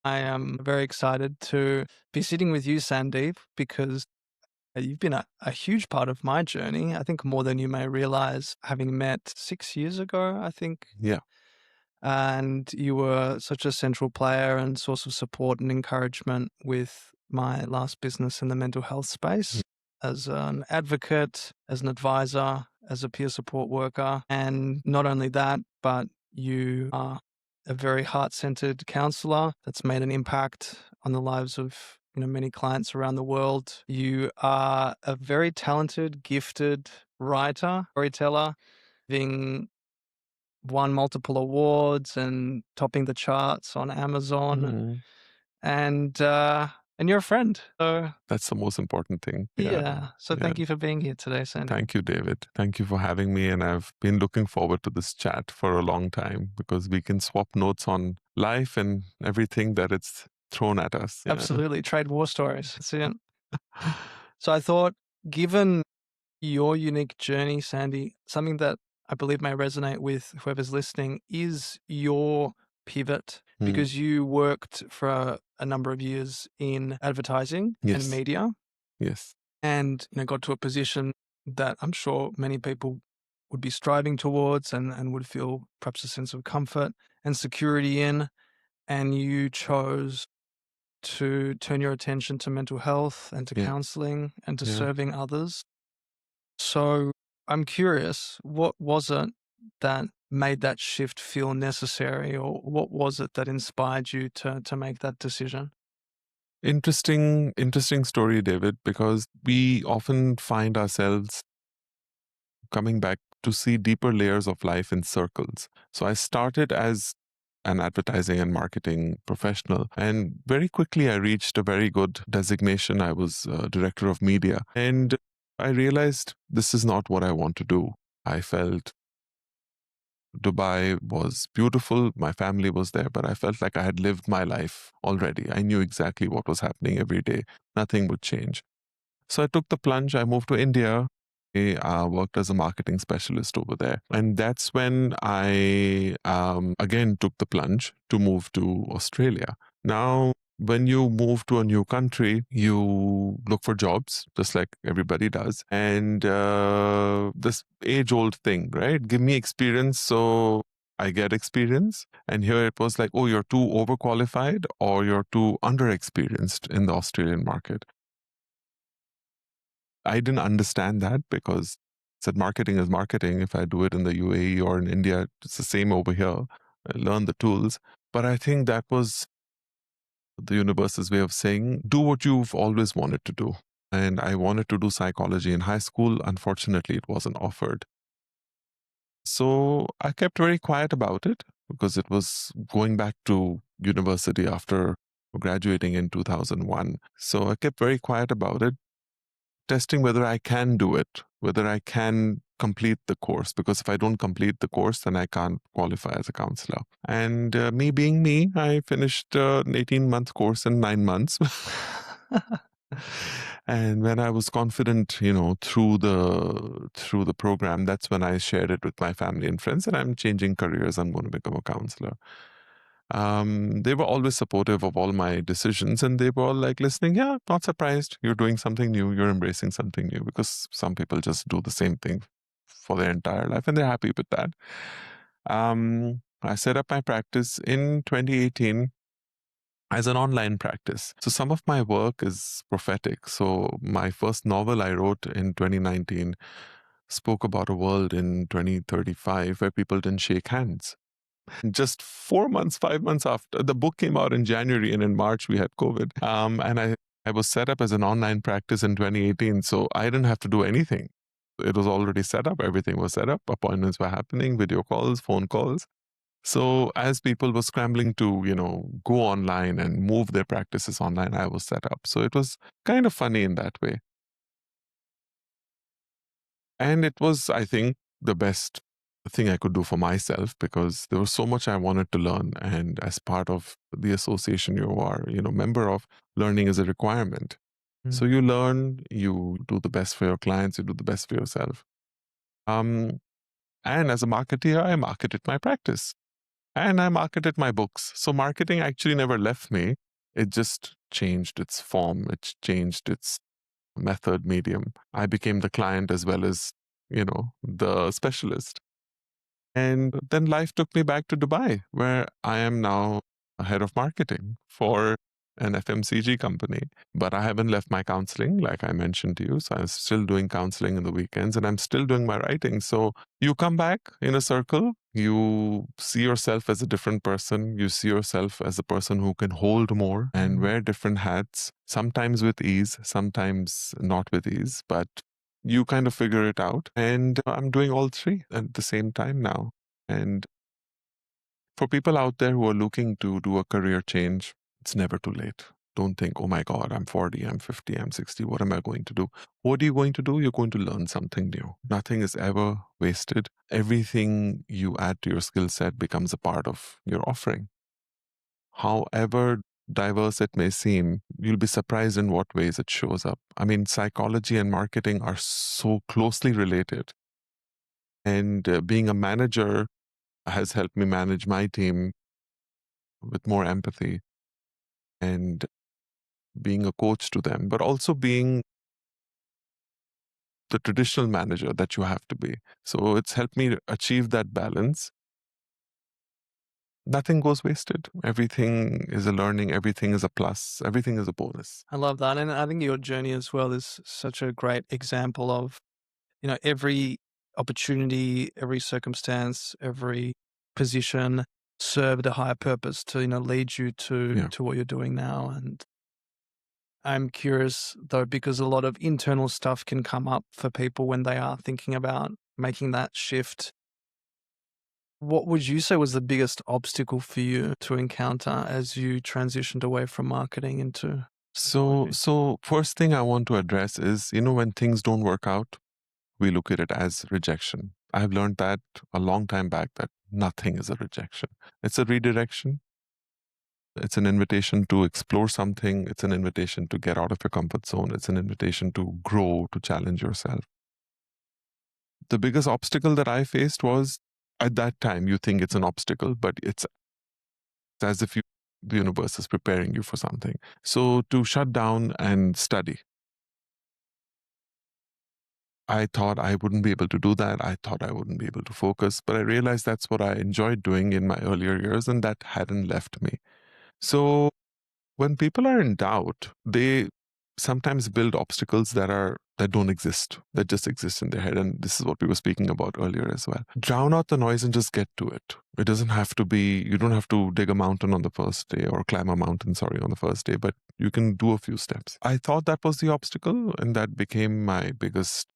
I am very excited to be sitting with you, Sandeep, because you've been a huge part of my journey. I think more than you may realize, having met 6 years ago, I think. Yeah. And you were such a central player and source of support and encouragement with my last business in the mental health Mm. space as an advocate, as an advisor, as a peer support worker. And not only that, but you are a very heart-centered counselor that's made an impact on the lives of many clients around the world. You are a very talented, gifted writer, storyteller, having won multiple awards and topping the charts on Amazon, Mhm. and uh, and you're a friend. So That's the most important thing. Yeah. yeah, so Yeah. thank you for being here today, Sandy. Thank you, David. Thank you for having me. And I've been looking forward to this chat for a long time because we can swap notes on life and everything that it's thrown at us. Yeah. Absolutely, trade war stories. That's it. So I thought, given your unique journey, Sandy, something that I believe may resonate with whoever's listening is your pivot, Mm. because you worked for a number of years in advertising and Yes. media, Yes. and got to a position that I'm sure many people would be striving towards, and would feel perhaps a sense of comfort and security in, and you chose to turn your attention to mental health and to Yeah. counseling and to Yeah. serving others. So I'm curious, what was it that made that shift feel necessary, or what was it that inspired you to make that decision? Interesting story, David, because we often find ourselves coming back to see deeper layers of life in circles. So I started as an advertising and marketing professional, and very quickly I reached a very good designation. I was director of media, and I realized this is not what I want to do. I felt Dubai was beautiful, my family was there, but I felt like I had lived my life already. I knew exactly what was happening every day. Nothing would change. So I took the plunge. I moved to India. I worked as a marketing specialist over there. And that's when I again took the plunge to move to Australia. Now, when you move to a new country, you look for jobs, just like everybody does. And this age old thing, right? Give me experience so I get experience. And here it was like, oh, you're too overqualified or you're too underexperienced in the Australian market. I didn't understand that because I said marketing is marketing. If I do it in the UAE or in India, it's the same over here. I learn the tools. But I think that was the universe's way of saying, do what you've always wanted to do. And I wanted to do psychology in high school. Unfortunately, it wasn't offered. So I kept very quiet about it because it was going back to university after graduating in 2001. So I kept very quiet about it, testing whether I can do it, whether I can complete the course. Because if I don't complete the course, then I can't qualify as a counselor. And me being me, I finished an 18-month course in 9 months. And when I was confident, through the program, that's when I shared it with my family and friends that I'm changing careers. I'm going to become a counselor. They were always supportive of all my decisions, and they were all like listening. Yeah, not surprised. You're doing something new. You're embracing something new, because some people just do the same thing for their entire life, and they're happy with that. I set up my practice in 2018 as an online practice. So some of my work is prophetic. So my first novel I wrote in 2019 spoke about a world in 2035 where people didn't shake hands. Just 4 months, 5 months after the book came out in January, and in March we had COVID. And I was set up as an online practice in 2018. So I didn't have to do anything. It was already set up. Everything was set up. Appointments were happening, video calls, phone calls. So as people were scrambling to, go online and move their practices online, I was set up. So it was kind of funny in that way. And it was, I think, the best thing I could do for myself, because there was so much I wanted to learn. And as part of the association you are, member of, learning is a requirement. So Mm. you learn, you do the best for your clients, you do the best for yourself. Um, and as a marketeer, I marketed my practice. and I marketed my books. So marketing actually never left me. It just changed its form, it changed its method, medium. I became the client as well as, the specialist. And then life took me back to Dubai, where I am now a head of marketing for an FMCG company. But I haven't left my counseling, like I mentioned to you. So I'm still doing counseling in the weekends and I'm still doing my writing. So you come back in a circle, you see yourself as a different person. You see yourself as a person who can hold more and wear different hats, sometimes with ease, sometimes not with ease. But you kind of figure it out. And I'm doing all three at the same time now. And for people out there who are looking to do a career change, it's never too late. Don't think, oh my God, I'm 40, I'm 50, I'm 60. What am I going to do? What are you going to do? You're going to learn something new. Nothing is ever wasted. Everything you add to your skill set becomes a part of your offering. However diverse it may seem, you'll be surprised in what ways it shows up. I mean, psychology and marketing are so closely related. And being a manager has helped me manage my team with more empathy and being a coach to them, but also being the traditional manager that you have to be. So it's helped me achieve that balance. Nothing goes wasted. Everything is a learning, everything is a plus, everything is a bonus. I love that. And I think your journey as well is such a great example of, every opportunity, every circumstance, every position served a higher purpose to, lead you to Yeah. to what you're doing now. And I'm curious though, because a lot of internal stuff can come up for people when they are thinking about making that shift. What would you say was the biggest obstacle for you to encounter as you transitioned away from marketing into So, psychology? so first thing I want to address is, when things don't work out, we look at it as rejection. I've learned that a long time back that nothing is a rejection. It's a redirection. It's an invitation to explore something. It's an invitation to get out of your comfort zone. It's an invitation to grow, to challenge yourself. The biggest obstacle that I faced was at that time, you think it's an obstacle, but it's as if the universe is preparing you for something. So to shut down and study, I thought I wouldn't be able to do that. I thought I wouldn't be able to focus, but I realized that's what I enjoyed doing in my earlier years, and that hadn't left me. So when people are in doubt, they sometimes build obstacles that don't exist, that just exist in their head. And this is what we were speaking about earlier as well. Drown out the noise and just get to it. It doesn't have to be, you don't have to dig a mountain on the first day or climb a mountain, sorry, on the first day, but you can do a few steps. I thought that was the obstacle, and that became my biggest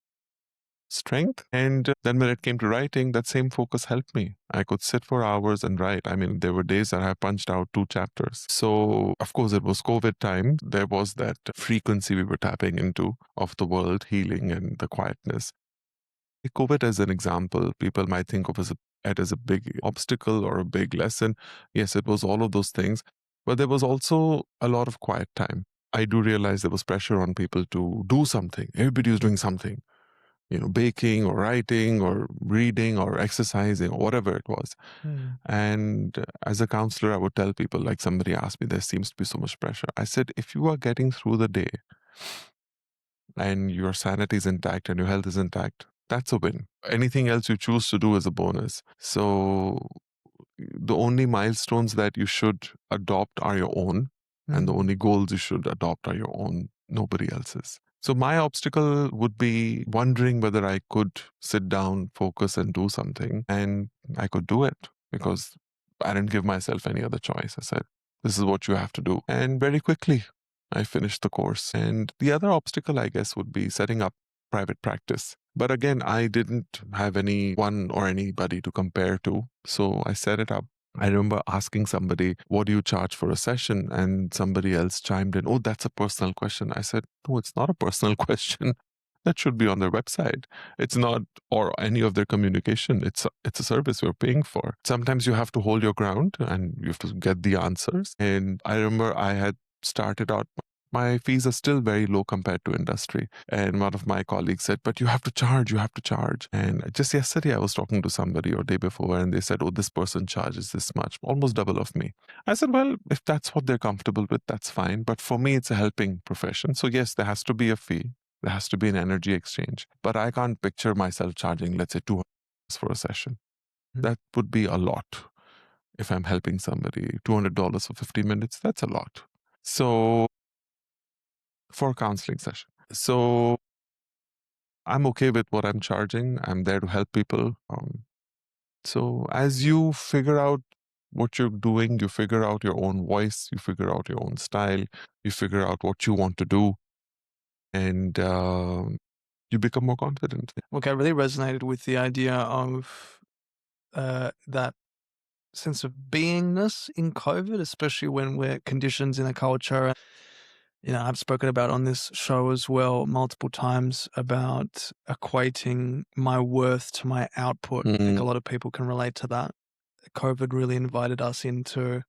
strength. And then when it came to writing, that same focus helped me. I could sit for hours and write. I mean, there were days that I punched out 2 chapters. So, of course, it was COVID time. There was that frequency we were tapping into of the world healing and the quietness. COVID as an example, people might think of it as a big obstacle or a big lesson. Yes, it was all of those things. But there was also a lot of quiet time. I do realize there was pressure on people to do something. Everybody was doing something, baking or writing or reading or exercising or whatever it was. And as a counselor, I would tell people, like somebody asked me, there seems to be so much pressure. I said, if you are getting through the day and your sanity is intact and your health is intact, that's a win. Anything else you choose to do is a bonus. So the only milestones that you should adopt are your own, and the only goals you should adopt are your own, nobody else's. So my obstacle would be wondering whether I could sit down, focus, and do something. And I could do it because I didn't give myself any other choice. I said, this is what you have to do. And very quickly, I finished the course. And the other obstacle, I guess, would be setting up private practice. But again, I didn't have anyone or anybody to compare to. So I set it up. I remember asking somebody, what do you charge for a session? And somebody else chimed in, oh, that's a personal question. I said, no, it's not a personal question. That should be on their website. It's not, or any of their communication. It's a service we're paying for. Sometimes you have to hold your ground and you have to get the answers. And I remember I had started out My fees are still very low compared to industry. And one of my colleagues said, but you have to charge, you have to charge. And just yesterday, I was talking to somebody or day before, and they said, oh, this person charges this much, almost double of me. I said, well, if that's what they're comfortable with, that's fine. But for me, it's a helping profession. So yes, there has to be a fee. There has to be an energy exchange. But I can't picture myself charging, let's say, $200 for a session. That would be a lot. If I'm helping somebody, $200 for 50 minutes, that's a lot. So for a counseling session. So I'm okay with what I'm charging. I'm there to help people. So as you figure out what you're doing, you figure out your own voice, you figure out your own style, you figure out what you want to do, and you become more confident. Look, I really resonated with the idea of that sense of beingness in COVID, especially when we're conditioned in a culture. You know, I've spoken about on this show as well multiple times about equating my worth to my output. I think a lot of people can relate to that. COVID really invited us into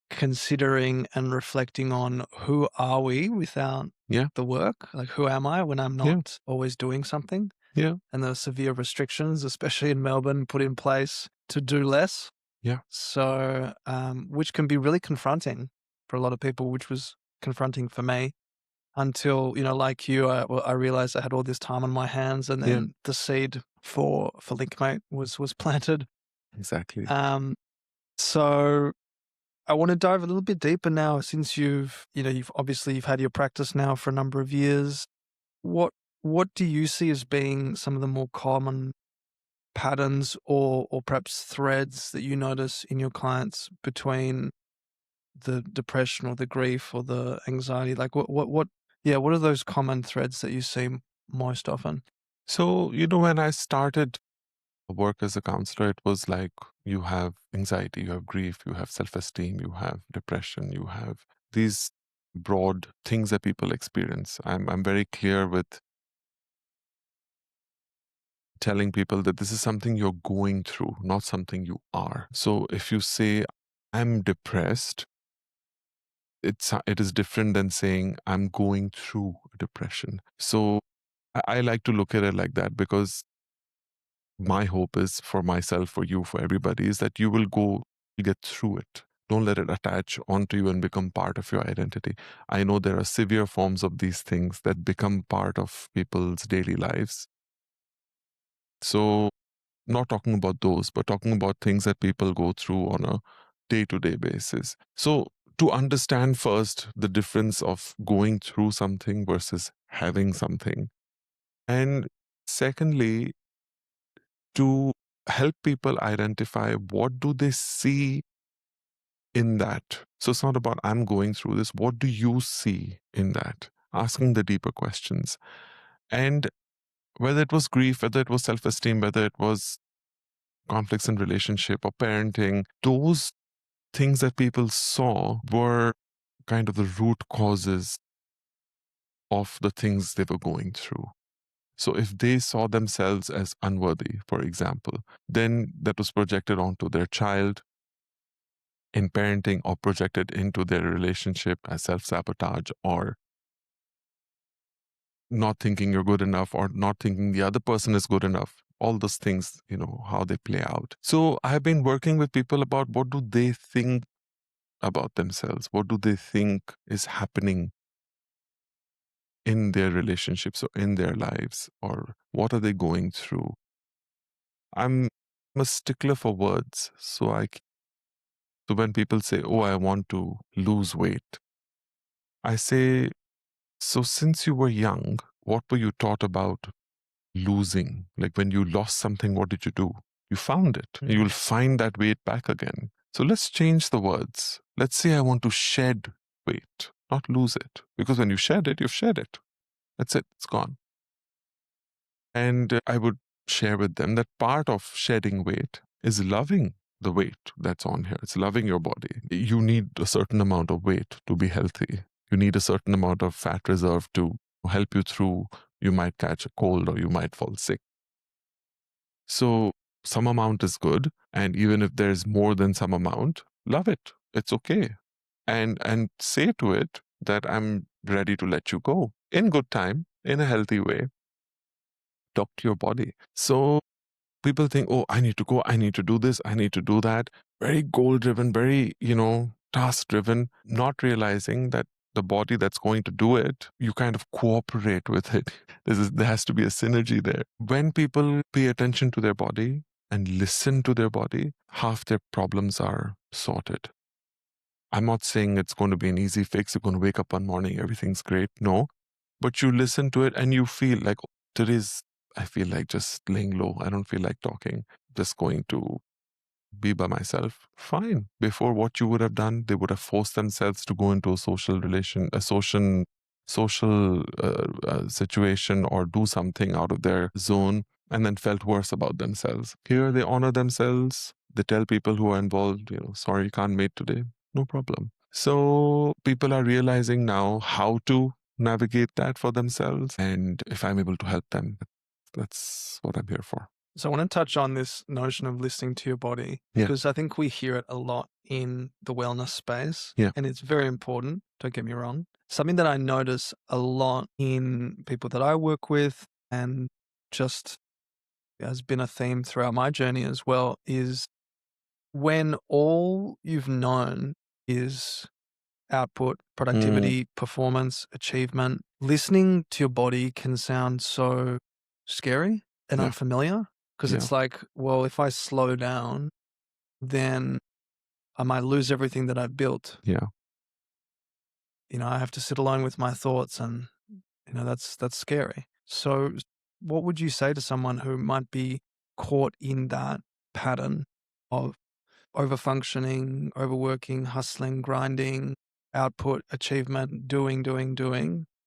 considering and reflecting on who are we without Yeah, the work? Like, who am I when I'm yeah, not always doing something? yeah, And the severe restrictions, especially in Melbourne, put in place to do less. yeah, So, which can be really confronting for a lot of people, which was confronting for me until, you know, like you, I realized I had all this time on my hands, and yeah, then the seed for Linkmate was planted. exactly. Um, so I want to dive a little bit deeper now, since you've obviously you've had your practice now for a number of years. What what do you see as being some of the more common patterns or perhaps threads that you notice in your clients between the depression or the grief or the anxiety? Like what are those common threads that you see most often? So, when I started work as a counselor, it was like you have anxiety, you have grief, you have self esteem, you have depression, you have these broad things that people experience. I'm very clear with telling people that this is something you're going through, not something you are. So if you say, I'm depressed, it is different than saying I'm going through depression. So I like to look at it like that, because my hope is for myself, for you, for everybody, is that you will get through it. Don't let it attach onto you and become part of your identity. I know there are severe forms of these things that become part of people's daily lives. So, not talking about those, but talking about things that people go through on a day to day basis. So, to understand first the difference of going through something versus having something. And secondly, to help people identify what do they see in that. So it's not about I'm going through this. What do you see in that? Asking the deeper questions. And whether it was grief, whether it was self-esteem, whether it was conflicts in relationship or parenting, those things that people saw were kind of the root causes of the things they were going through. So if they saw themselves as unworthy, for example, then that was projected onto their child in parenting, or projected into their relationship as self-sabotage, or not thinking you're good enough, or not thinking the other person is good enough. All those things, how they play out. So I've been working with people about what do they think about themselves? What do they think is happening in their relationships or in their lives? Or what are they going through? I'm a stickler for words. So when people say, oh, I want to lose weight, I say, so since you were young, what were you taught about losing? Like when you lost something, what did you do? You found it. You will find that weight back again. So let's change the words. Let's say I want to shed weight, not lose it. Because when you shed it, you've shed it. That's it. It's gone. And I would share with them that part of shedding weight is loving the weight that's on here. It's loving your body. You need a certain amount of weight to be healthy. You need a certain amount of fat reserve to help you through. You might catch a cold or you might fall sick. So some amount is good. And even if there's more than some amount, love it. It's okay. And say to it, that I'm ready to let you go in good time, in a healthy way. Talk to your body. So people think, oh, I need to go, I need to do this, I need to do that. Very goal driven, very, task driven, not realizing that the body that's going to do it, you kind of cooperate with it. There has to be a synergy there. When people pay attention to their body and listen to their body, half their problems are sorted. I'm not saying it's going to be an easy fix. You're going to wake up one morning, everything's great. No. But you listen to it and you feel like, "Oh, today's, I feel like just laying low. I don't feel like talking. Just going to be by myself." Fine. Before, what you would have done, they would have forced themselves to go into a social situation or do something out of their zone and then felt worse about themselves. Here, they honor themselves. They tell people who are involved, sorry, you can't meet today. No problem. So people are realizing now how to navigate that for themselves. And if I'm able to help them, that's what I'm here for. So I want to touch on this notion of listening to your body, Yeah. because I think we hear it a lot in the wellness space. Yeah. And it's very important, don't get me wrong. Something that I notice a lot in people that I work with, and just has been a theme throughout my journey as well, is when all you've known is output, productivity, performance, achievement, listening to your body can sound so scary and Yeah. unfamiliar, because Yeah. it's like, well, if I slow down, then I might lose everything that I've built. Yeah. I have to sit alone with my thoughts, and that's scary. So what would you say to someone who might be caught in that pattern of overfunctioning, overworking, hustling, grinding, output, achievement, doing,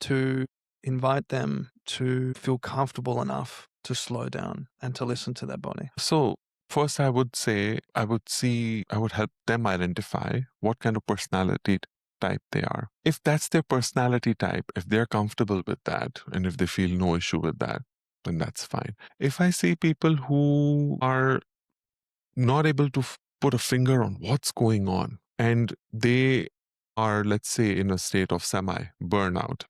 to invite them to feel comfortable enough to slow down and to listen to their body? So first, I would help them identify what kind of personality type they are. If that's their personality type, if they're comfortable with that, and if they feel no issue with that, then that's fine. If I see people who are not able to put a finger on what's going on, and they are, let's say, in a state of semi burnout,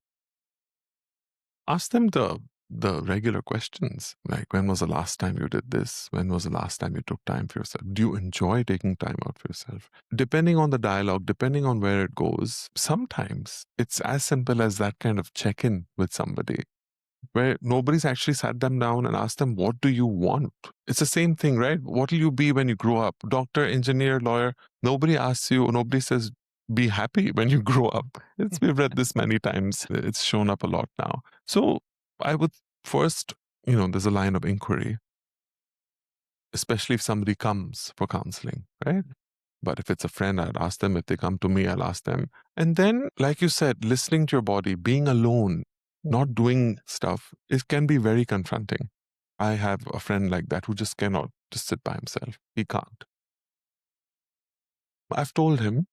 ask them the regular questions, like, when was the last time you did this? When was the last time you took time for yourself? Do you enjoy taking time out for yourself? Depending on the dialogue, depending on where it goes, sometimes it's as simple as that kind of check-in with somebody where nobody's actually sat them down and asked them, what do you want? It's the same thing, right? What will you be when you grow up? Doctor, engineer, lawyer. Nobody asks you, nobody says, be happy when you grow up. We've read this many times. It's shown up a lot now. So I would first, there's a line of inquiry, especially if somebody comes for counseling, right? But if it's a friend, I'd ask them. If they come to me, I'll ask them. And then, like you said, listening to your body, being alone, not doing stuff, it can be very confronting. I have a friend like that who just cannot just sit by himself. He can't. I've told him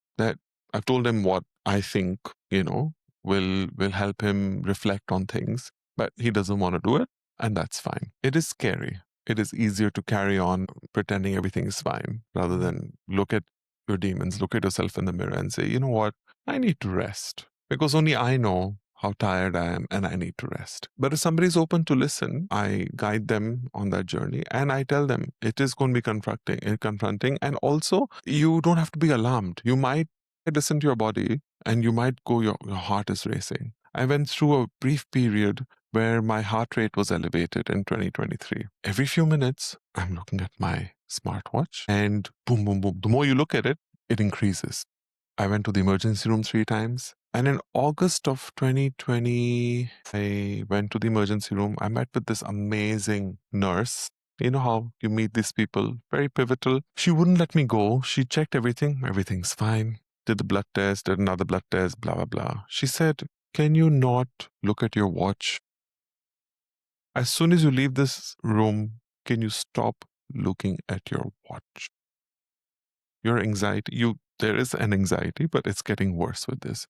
what I think, will help him reflect on things, but he doesn't want to do it, and that's fine. It is scary. It is easier to carry on pretending everything is fine rather than look at your demons, look at yourself in the mirror and say, you know what? I need to rest because only I know how tired I am and I need to rest. But if somebody's open to listen, I guide them on that journey and I tell them it is going to be confronting. And also, you don't have to be alarmed. You might listen to your body and you might go, your heart is racing. I went through a brief period where my heart rate was elevated in 2023. Every few minutes, I'm looking at my smartwatch and boom, boom, boom. The more you look at it, it increases. I went to the emergency room 3 times. And in August of 2020, I went to the emergency room. I met with this amazing nurse. You know how you meet these people, very pivotal. She wouldn't let me go. She checked everything. Everything's fine. Did the blood test, did another blood test, blah, blah, blah. She said, can you not look at your watch? As soon as you leave this room, can you stop looking at your watch? Your anxiety, there is an anxiety, but it's getting worse with this.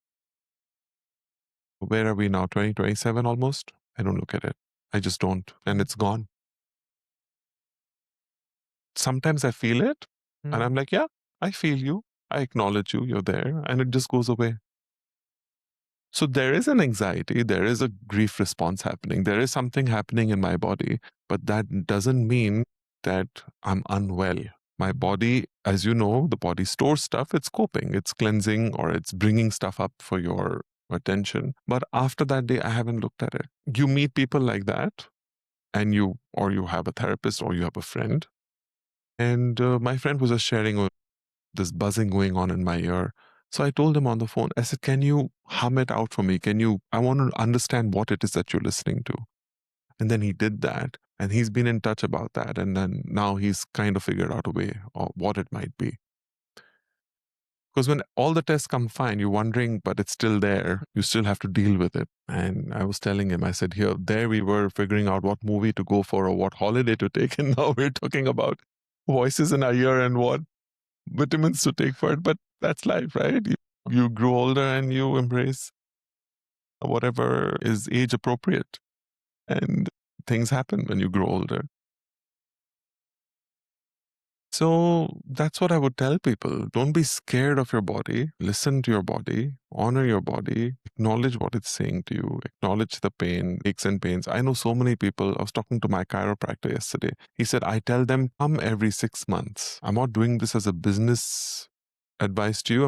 Where are we now? 2027 almost? I don't look at it. I just don't. And it's gone. Sometimes I feel it and I'm like, yeah, I feel you. I acknowledge you. You're there. And it just goes away. So there is an anxiety, there is a grief response happening, there is something happening in my body, but that doesn't mean that I'm unwell. My body, as you know, the body stores stuff, it's coping, it's cleansing, or it's bringing stuff up for your attention. But after that day, I haven't looked at it. You meet people like that, and you have a therapist or you have a friend. And my friend was just sharing this buzzing going on in my ear. So I told him on the phone, I said, can you hum it out for me? I want to understand what it is that you're listening to. And then he did that. And he's been in touch about that. And then now he's kind of figured out a way of what it might be. Because when all the tests come fine, you're wondering, but it's still there. You still have to deal with it. And I was telling him, I said, there we were figuring out what movie to go for or what holiday to take. And now we're talking about voices in our ear and what vitamins to take for it. But that's life, right? You grow older and you embrace whatever is age appropriate. And things happen when you grow older. So that's what I would tell people. Don't be scared of your body. Listen to your body, honor your body, acknowledge what it's saying to you, acknowledge the pain, aches and pains. I know so many people. I was talking to my chiropractor yesterday. He said, I tell them, come every 6 months. I'm not doing this as a business advice to you.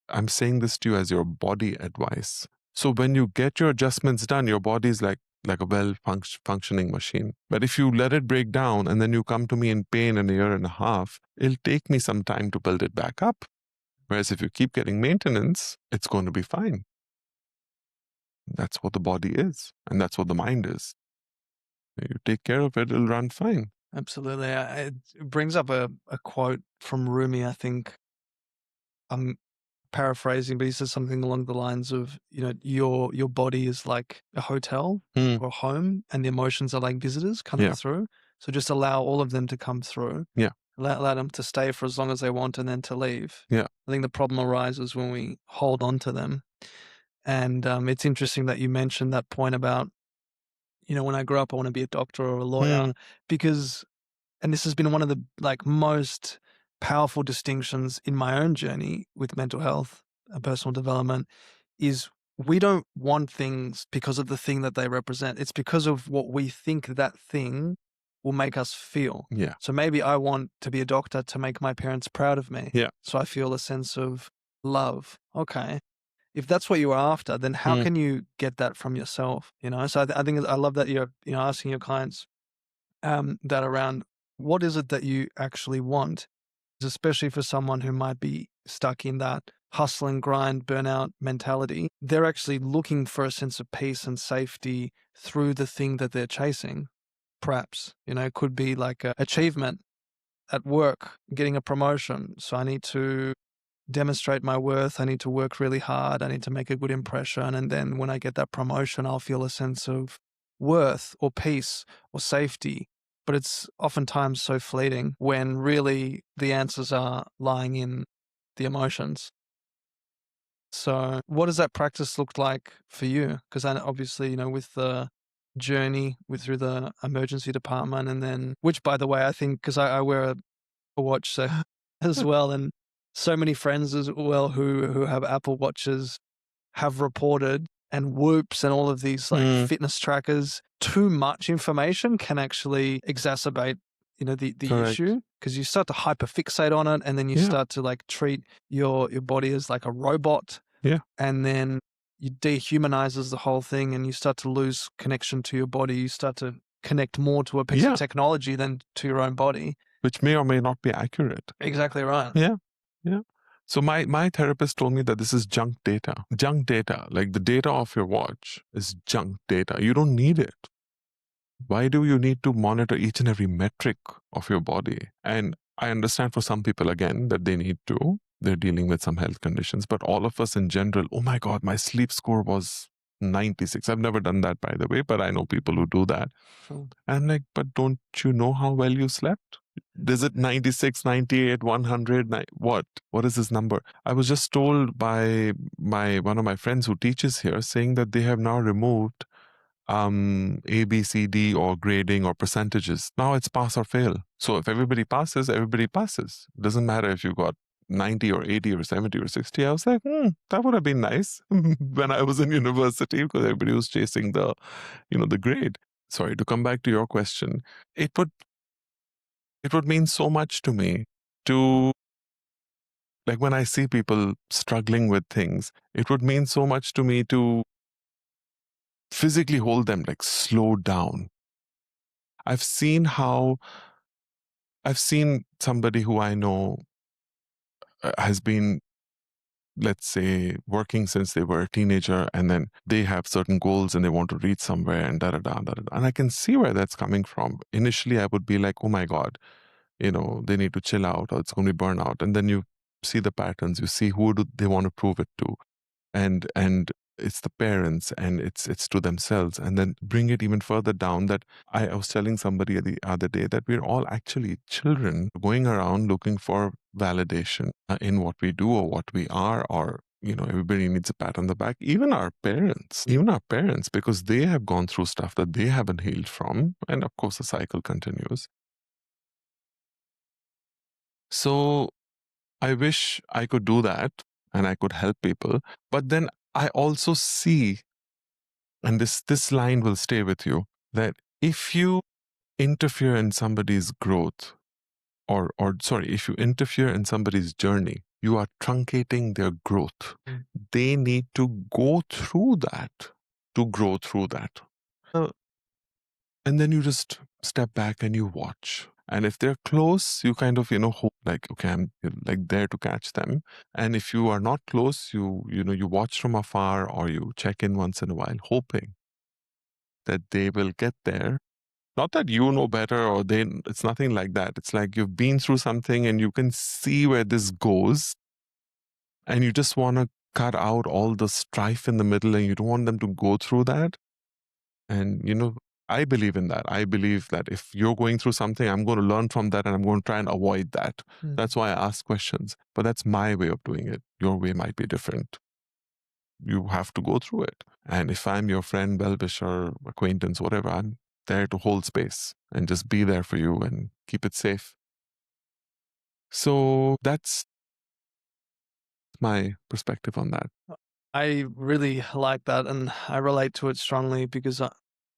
I'm saying this to you as your body advice. So when you get your adjustments done, your body's like a well-functioning machine. But if you let it break down and then you come to me in pain in a year and a half, it'll take me some time to build it back up. Whereas if you keep getting maintenance, it's going to be fine. That's what the body is, and that's what the mind is. You take care of it, it'll run fine. Absolutely. It brings up a quote from Rumi, I think. I'm paraphrasing, but he says something along the lines of, your body is like a hotel or home, and the emotions are like visitors coming through. So just allow all of them to come through. Yeah. Allow them to stay for as long as they want and then to leave. Yeah. I think the problem arises when we hold on to them. And it's interesting that you mentioned that point about, when I grow up, I want to be a doctor or a lawyer, because, and this has been one of the most powerful distinctions in my own journey with mental health and personal development, is we don't want things because of the thing that they represent. It's because of what we think that thing will make us feel. Yeah. So maybe I want to be a doctor to make my parents proud of me. Yeah. So I feel a sense of love. Okay. If that's what you are after, then how can you get that from yourself? So I think I love that you're asking your clients that around what is it that you actually want, especially for someone who might be stuck in that hustle and grind burnout mentality. They're actually looking for a sense of peace and safety through the thing that they're chasing. Perhaps, it could be like an achievement at work, getting a promotion. So I need to demonstrate my worth. I need to work really hard. I need to make a good impression. And then when I get that promotion, I'll feel a sense of worth or peace or safety. But it's oftentimes so fleeting when really the answers are lying in the emotions. So what does that practice look like for you? Because obviously, with the journey through the emergency department, and then, which by the way, I think, because I wear a watch so as well, and so many friends as well who have Apple Watches have reported, and Whoops and all of these fitness trackers, too much information can actually exacerbate the issue, because you start to hyperfixate on it, and then you start to treat your body as like a robot. Yeah. And then you dehumanizes the whole thing, and you start to lose connection to your body. You start to connect more to a piece of technology than to your own body, which may or may not be accurate. Exactly right. Yeah. Yeah. So my therapist told me that this is junk data. Junk data, like the data of your watch, is junk data. You don't need it. Why do you need to monitor each and every metric of your body? And I understand for some people, again, that they need to. They're dealing with some health conditions. But all of us in general, oh my God, my sleep score was 96. I've never done that, by the way, but I know people who do that. Sure. And like, but don't you know how well you slept? Is it 96, 98, 100? What? What is this number? I was just told by one of my friends who teaches here, saying that they have now removed A, B, C, D or grading or percentages. Now it's pass or fail. So if everybody passes, everybody passes. Doesn't matter if you got 90 or 80 or 70 or 60, I was like, that would have been nice when I was in university, because everybody was chasing the grade. Sorry, to come back to your question, it would mean so much to me to, like, when I see people struggling with things, it would mean so much to me to physically hold them, like, slow down. I've seen how I've seen somebody who I know has been, let's say, working since they were a teenager, and then they have certain goals and they want to reach somewhere and da da da da da. And I can see where that's coming from. Initially, I would be like, oh my God, they need to chill out or it's going to be burnout. And then you see the patterns, you see who do they want to prove it to. And it's the parents, and it's to themselves, and then bring it even further down. That I was telling somebody the other day that we're all actually children going around looking for validation in what we do or what we are, or everybody needs a pat on the back, even our parents, because they have gone through stuff that they haven't healed from, and of course the cycle continues. So I wish I could do that and I could help people. But then I also see, and this line will stay with you, that if you interfere in somebody's growth, or sorry, if you interfere in somebody's journey, you are truncating their growth. They need to go through that to grow through that. And then you just step back and you watch. And if they're close, you kind of, hope, like, okay, I'm like there to catch them. And if you are not close, you watch from afar, or you check in once in a while, hoping that they will get there. Not that you know better, or it's nothing like that. It's like you've been through something and you can see where this goes, and you just want to cut out all the strife in the middle, and you don't want them to go through that. And, I believe in that. I believe that if you're going through something, I'm going to learn from that and I'm going to try and avoid that. That's why I ask questions. But that's my way of doing it. Your way might be different. You have to go through it. And if I'm your friend, well-wisher, acquaintance, whatever, I'm there to hold space and just be there for you and keep it safe. So that's my perspective on that. I really like that, and I relate to it strongly because I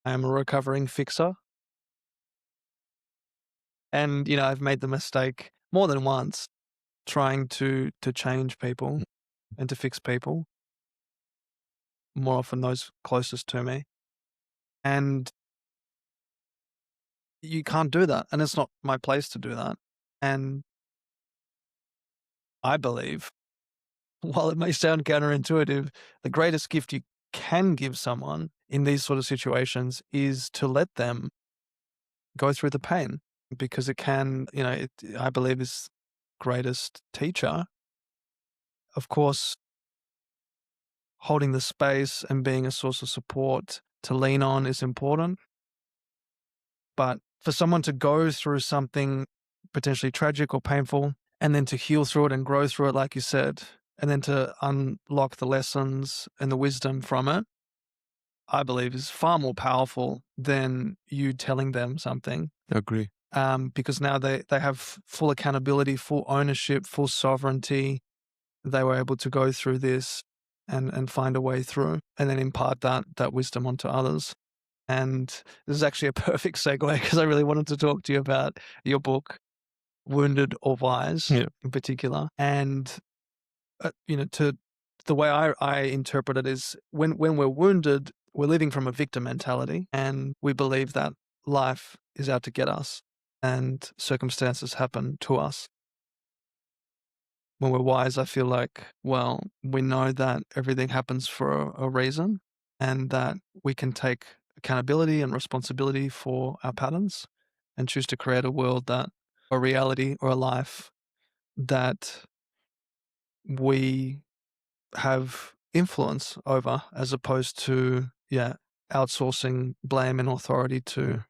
am a recovering fixer. And, I've made the mistake more than once trying to change people and to fix people, more often those closest to me. And you can't do that. And it's not my place to do that. And I believe, while it may sound counterintuitive, the greatest gift you can give someone in these sort of situations is to let them go through the pain, because it can, I believe, is greatest teacher. Of course, holding the space and being a source of support to lean on is important. But for someone to go through something potentially tragic or painful, and then to heal through it and grow through it, like you said, and then to unlock the lessons and the wisdom from it, I believe is far more powerful than you telling them something. Agree. Because now they have full accountability, full ownership, full sovereignty. They were able to go through this and find a way through, and then impart that wisdom onto others. And this is actually a perfect segue, because I really wanted to talk to you about your book, Wounded or Wise, Yeah. in particular. And, to the way I interpret it is, when we're wounded, we're living from a victim mentality, and we believe that life is out to get us and circumstances happen to us. When we're wise, I feel like, well, we know that everything happens for a reason, and that we can take accountability and responsibility for our patterns and choose to create a reality or a life that we have influence over, as opposed to, outsourcing blame and authority to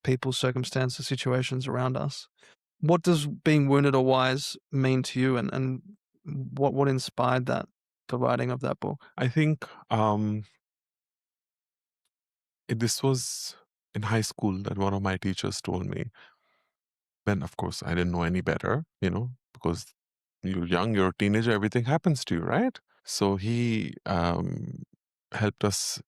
people, circumstances, situations around us. What does being wounded or wise mean to you, and what inspired the writing of that book? I think this was in high school that one of my teachers told me. Then, of course, I didn't know any better, because you're young, you're a teenager, everything happens to you, right? So he helped us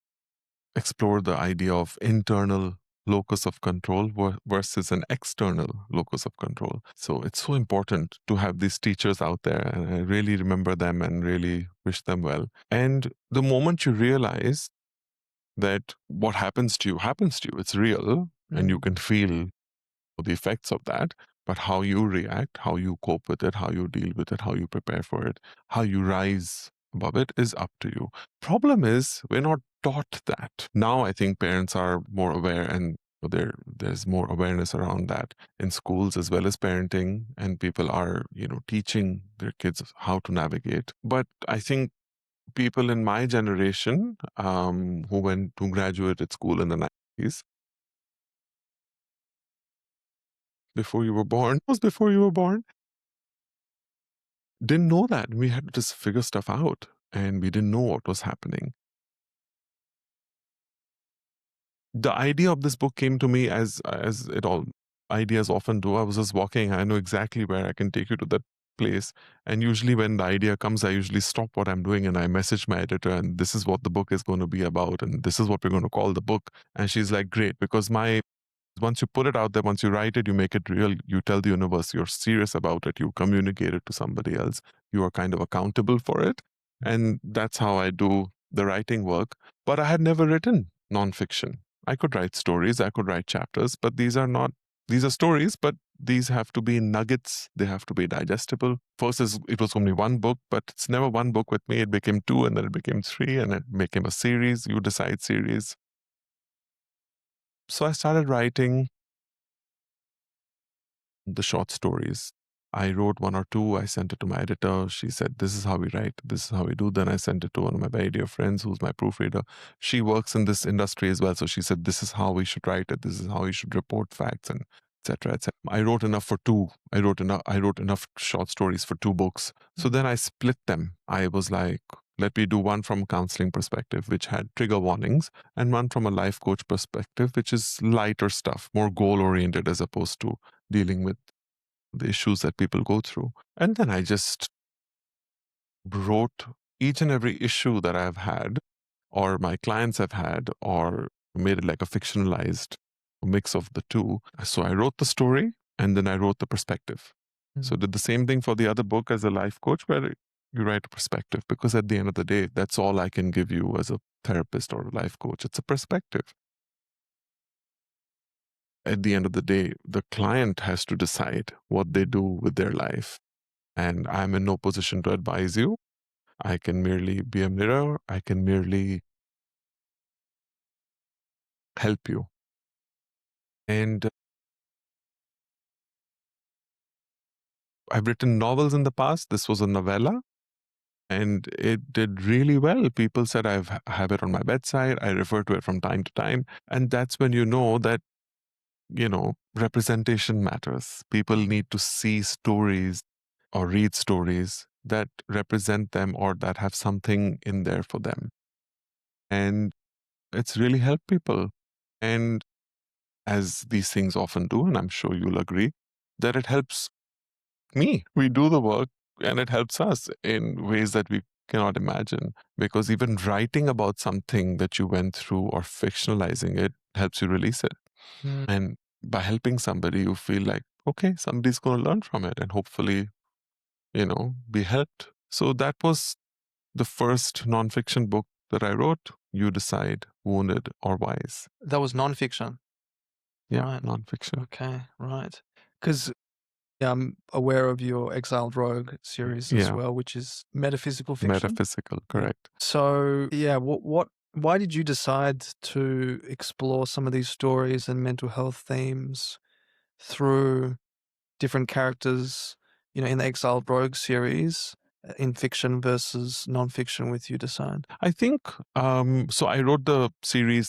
explore the idea of internal locus of control versus an external locus of control. So it's so important to have these teachers out there, and I really remember them and really wish them well. And the moment you realize that what happens to you happens to you, it's real, and you can feel the effects of that, but how you react, how you cope with it, how you deal with it, how you prepare for it, how you rise above it is up to you. Problem is, we're not taught that. Now I think parents are more aware, and there's more awareness around that in schools as well as parenting, and people are, teaching their kids how to navigate. But I think people in my generation who graduated school in the 90s, before you were born, was before you were born, didn't know that. We had to just figure stuff out, and we didn't know what was happening. The idea of this book came to me as it all ideas often do. I was just walking. I know exactly where I can take you to that place. And usually when the idea comes, I usually stop what I'm doing and I message my editor, and this is what the book is going to be about, and this is what we're going to call the book. And she's like, great, because once you put it out there, once you write it, you make it real, you tell the universe you're serious about it, you communicate it to somebody else, you are kind of accountable for it. And that's how I do the writing work. But I had never written nonfiction. I could write stories, I could write chapters, but these are stories, but these have to be nuggets. They have to be digestible. First, it was only one book, but it's never one book with me. It became two, and then it became three, and it became a series. You decide series. So I started writing the short stories. I wrote one or two. I sent it to my editor. She said, this is how we write. This is how we do. Then I sent it to one of my very dear friends who's my proofreader. She works in this industry as well. So she said, this is how we should write it. This is how you should report facts, and etc. etc. I wrote enough for two. I wrote enough short stories for two books. So then I split them. I was like, let me do one from a counseling perspective, which had trigger warnings, and one from a life coach perspective, which is lighter stuff, more goal oriented as opposed to dealing with the issues that people go through. And then I just wrote each and every issue that I've had, or my clients have had, or made it like a fictionalized mix of the two. So I wrote the story, and then I wrote the perspective. So did the same thing for the other book as a life coach, where you write a perspective, because at the end of the day, that's all I can give you as a therapist or a life coach. It's a perspective. At the end of the day, the client has to decide what they do with their life. And I'm in no position to advise you. I can merely be a mirror. I can merely help you. And I've written novels in the past. This was a novella, and it did really well. People said I have it on my bedside. I refer to it from time to time. And that's when you know that, representation matters. People need to see stories or read stories that represent them or that have something in there for them. And it's really helped people. And as these things often do, and I'm sure you'll agree, that it helps me. We do the work and it helps us in ways that we cannot imagine. Because even writing about something that you went through or fictionalizing it helps you release it. And by helping somebody, you feel like, okay, somebody's going to learn from it and hopefully, be helped. So that was the first nonfiction book that I wrote. You Decide, Wounded or Wise. That was nonfiction. Yeah, Right. nonfiction. Okay, right. Because I'm aware of your Exiled Rogue series as well, which is metaphysical fiction. Metaphysical, correct. So, yeah, why did you decide to explore some of these stories and mental health themes through different characters, in the Exiled Rogue series, in fiction versus nonfiction with You Decide? I think, so I wrote the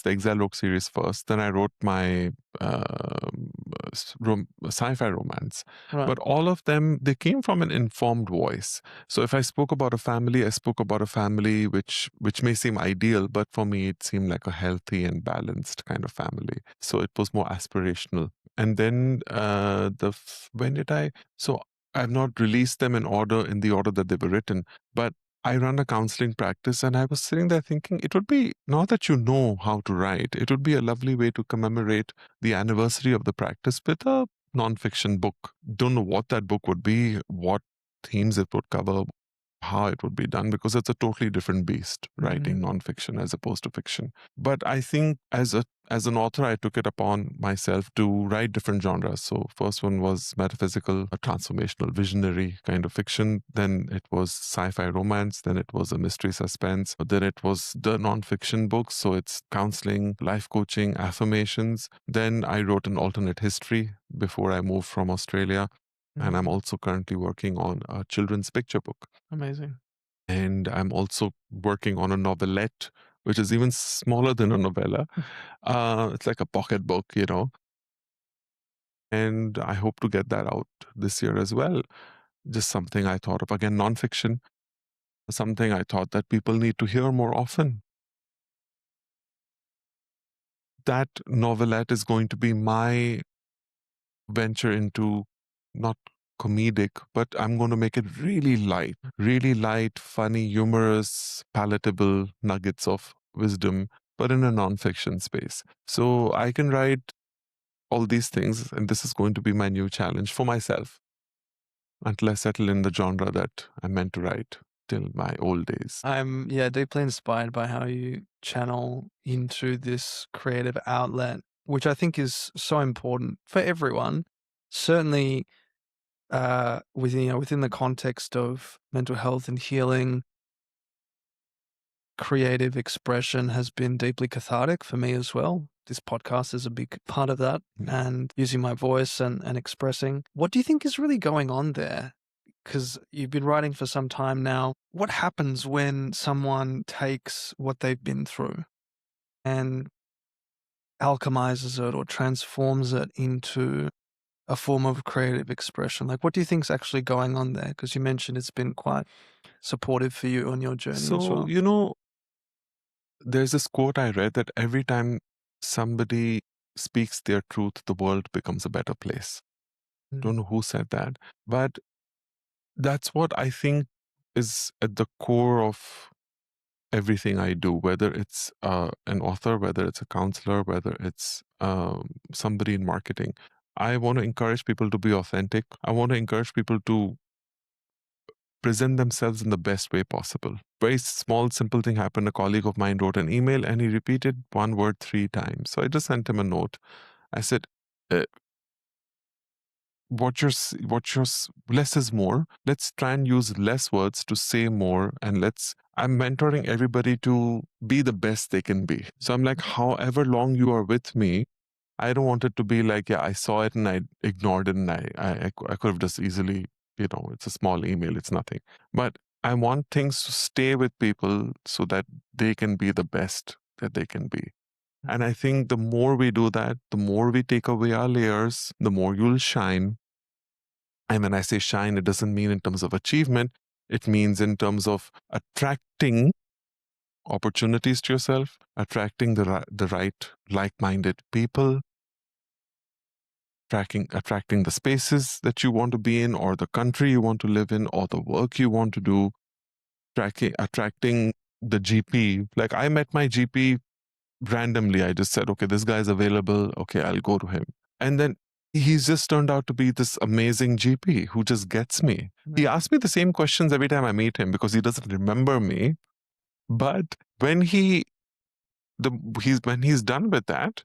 Exile Rogue series first, then I wrote my sci-fi romance. Right. But all of them, they came from an informed voice. So if I spoke about a family, I spoke about a family which may seem ideal, but for me, it seemed like a healthy and balanced kind of family. So it was more aspirational. And then when did I? So I've not released them in the order that they were written, but I run a counseling practice, and I was sitting there thinking it would be not that you know how to write, it would be a lovely way to commemorate the anniversary of the practice with a nonfiction book. Don't know what that book would be, what themes it would cover, how it would be done, because it's a totally different beast, writing nonfiction as opposed to fiction. But I think as an author, I took it upon myself to write different genres. So first one was metaphysical, a transformational, visionary kind of fiction. Then it was sci-fi romance. Then it was a mystery suspense. Then it was the nonfiction books. So it's counseling, life coaching, affirmations. Then I wrote an alternate history before I moved from Australia. And I'm also currently working on a children's picture book. Amazing. And I'm also working on a novelette, which is even smaller than a novella. It's like a pocket book, you know. And I hope to get that out this year as well. Just something I thought of. Again, nonfiction, something I thought that people need to hear more often. That novelette is going to be my venture into not comedic, but I'm going to make it really light, funny, humorous, palatable nuggets of wisdom, but in a nonfiction space. So I can write all these things, and this is going to be my new challenge for myself until I settle in the genre that I meant to write till my old days. I'm deeply inspired by how you channel into this creative outlet, which I think is so important for everyone. Certainly, within the context of mental health and healing, creative expression has been deeply cathartic for me as well. This podcast is a big part of that, and using my voice and expressing. What do you think is really going on there? Because you've been writing for some time now. What happens when someone takes what they've been through and alchemizes it or transforms it into a form of creative expression? Like, what do you think's actually going on there? Because you mentioned it's been quite supportive for you on your journey as So, well. there's this quote I read that every time somebody speaks their truth, the world becomes a better place. Don't know who said that, but that's what I think is at the core of everything I do, whether it's an author, whether it's a counselor, whether it's somebody in marketing. I want to encourage people to be authentic. I want to encourage people to present themselves in the best way possible. Very small, simple thing happened. A colleague of mine wrote an email and he repeated one word 3 times. So I just sent him a note. I said, uh, less is more. Let's try and use less words to say more, and I'm mentoring everybody to be the best they can be. So I'm like, however long you are with me, I don't want it to be like, yeah, I saw it and I ignored it, and I could have just easily, it's a small email, it's nothing. But I want things to stay with people so that they can be the best that they can be. And I think the more we do that, the more we take away our layers, the more you'll shine. And when I say shine, it doesn't mean in terms of achievement. It means in terms of attracting opportunities to yourself, attracting the right like-minded people, attracting the spaces that you want to be in, or the country you want to live in, or the work you want to do, attracting the GP. Like, I met my GP randomly. I just said, okay, this guy's available. Okay, I'll go to him. And then he's just turned out to be this amazing GP who just gets me. He asks me the same questions every time I meet him because he doesn't remember me. But when he's done with that,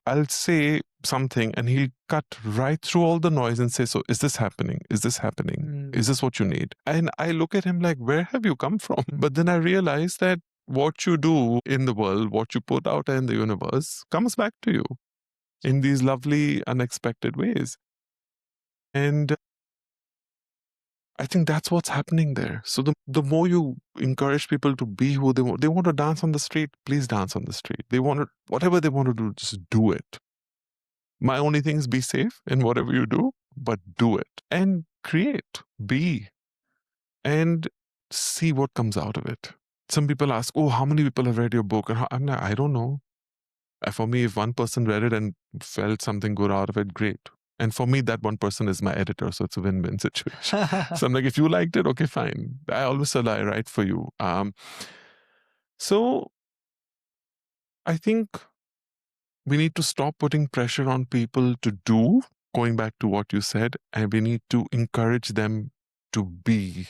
I'll say something and he'll cut right through all the noise and say, so is this happening? Is this happening? Is this what you need? And I look at him like, where have you come from? But then I realize that what you do in the world, what you put out in the universe, comes back to you in these lovely, unexpected ways. And I think that's what's happening there. So the more you encourage people to be who they want to dance on the street, please dance on the street. Whatever they want to do, just do it. My only thing is be safe in whatever you do, but do it and create, be, and see what comes out of it. Some people ask, oh, how many people have read your book? And I'm like, I don't know. For me, if one person read it and felt something good out of it, great. And for me, that one person is my editor. So it's a win-win situation. So I'm like, if you liked it, okay, fine. I always said I write for you. So I think we need to stop putting pressure on people to do, going back to what you said, and we need to encourage them to be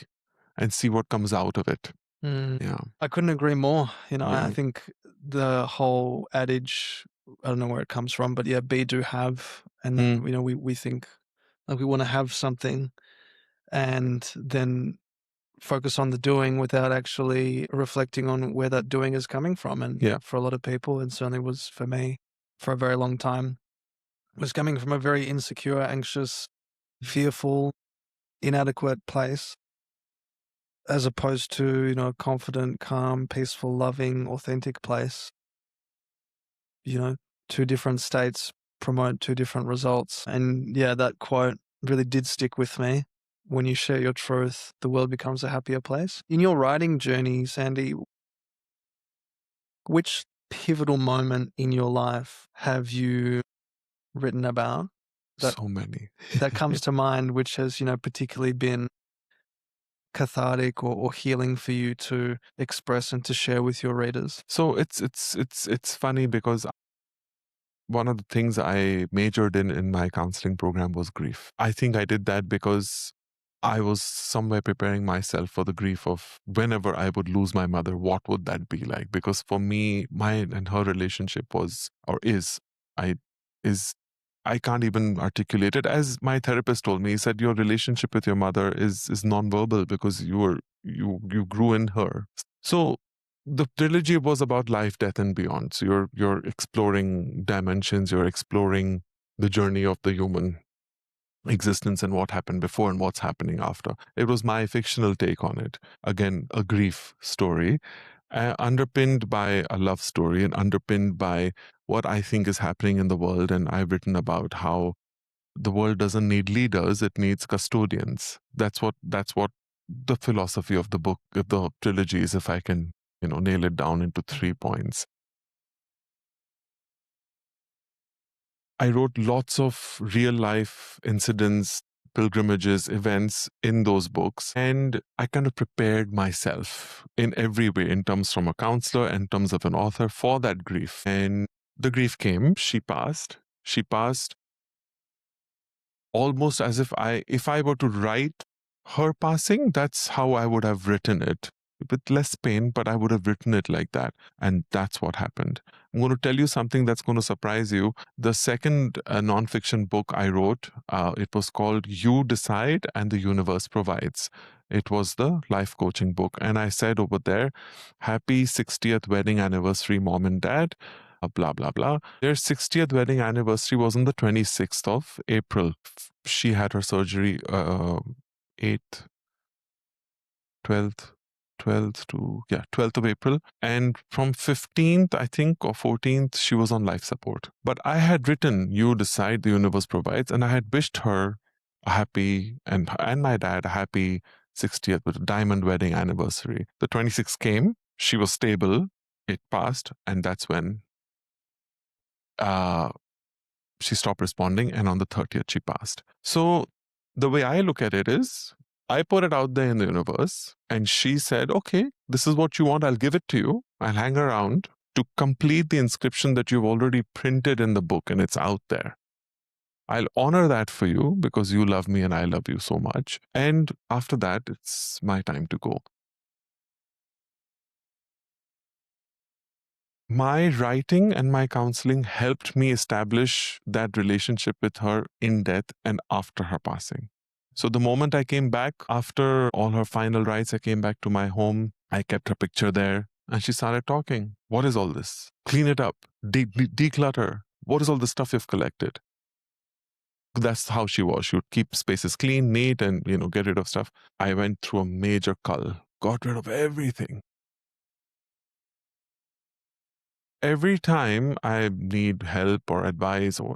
and see what comes out of it. Yeah. I couldn't agree more. I Yeah. think the whole adage, I don't know where it comes from, but yeah, be, do, have. And then, we think like we want to have something and then focus on the doing without actually reflecting on where that doing is coming from. And Yeah. for a lot of people, and certainly was for me for a very long time, was coming from a very insecure, anxious, fearful, inadequate place, as opposed to, a confident, calm, peaceful, loving, authentic place. Two different states promote two different results. And yeah, that quote really did stick with me. When you share your truth, the world becomes a happier place. In your writing journey, Sandy, which pivotal moment in your life have you written about that So many. that comes to mind, which has, particularly been cathartic or healing for you to express and to share with your readers? So it's funny because one of the things I majored in my counseling program was grief. I think I did that because I was somewhere preparing myself for the grief of whenever I would lose my mother, what would that be like? Because for me, mine and her relationship was or I is I can't even articulate it. As my therapist told me, he said your relationship with your mother is nonverbal because you grew in her. So the trilogy was about life, death, and beyond. So you're exploring dimensions, you're exploring the journey of the human existence and what happened before and what's happening after. It was my fictional take on it. Again, a grief story, underpinned by a love story and underpinned by what I think is happening in the world. And I've written about how the world doesn't need leaders; it needs custodians. That's what the philosophy of the book, of the trilogy is. If I can, nail it down into 3 points. I wrote lots of real life incidents, pilgrimages, events in those books. And I kind of prepared myself in every way, in terms from a counselor, in terms of an author, for that grief. And the grief came, she passed. She passed almost as if I were to write her passing, that's how I would have written it. With less pain, but I would have written it like that. And that's what happened. I'm going to tell you something that's going to surprise you. The second nonfiction book I wrote, it was called You Decide and the Universe Provides. It was the life coaching book. And I said over there, happy 60th wedding anniversary, mom and dad. Blah, blah, blah. Their 60th wedding anniversary was on the 26th of April. She had her surgery 8th, 12th, 12th of April. And from 15th, I think, or 14th, she was on life support. But I had written, You Decide, the Universe Provides, and I had wished her a happy, and my dad a happy 60th with a diamond wedding anniversary. The 26th came, she was stable, it passed, and that's when she stopped responding, and on the 30th, she passed. So the way I look at it is, I put it out there in the universe, and she said, okay, this is what you want. I'll give it to you. I'll hang around to complete the inscription that you've already printed in the book, and it's out there. I'll honor that for you because you love me and I love you so much. And after that, it's my time to go. My writing and my counseling helped me establish that relationship with her in death and after her passing. So the moment I came back, after all her final rites, I came back to my home. I kept her picture there and she started talking. What is all this? Clean it up, declutter. What is all the stuff you've collected? That's how she was. She would keep spaces clean, neat, and, get rid of stuff. I went through a major cull, got rid of everything. Every time I need help or advice, or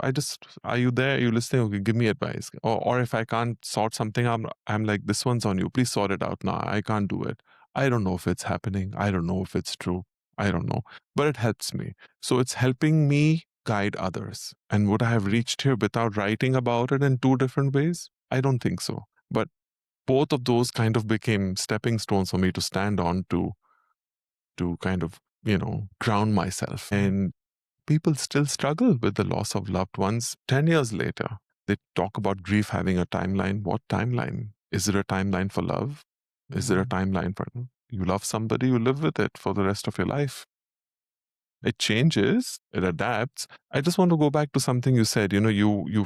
are you there? Are you listening? Okay, give me advice. Or if I can't sort something out, I'm like, this one's on you. Please sort it out now. I can't do it. I don't know if it's happening. I don't know if it's true. I don't know. But it helps me. So it's helping me guide others. And would I have reached here without writing about it in two different ways? I don't think so. But both of those kind of became stepping stones for me to stand on to kind of, ground myself. And people still struggle with the loss of loved ones 10 years later. They talk about grief having a timeline. What timeline? Is there a timeline for love? Is there a timeline for you love somebody, you live with it for the rest of your life? It changes, it adapts. I just want to go back to something you said. You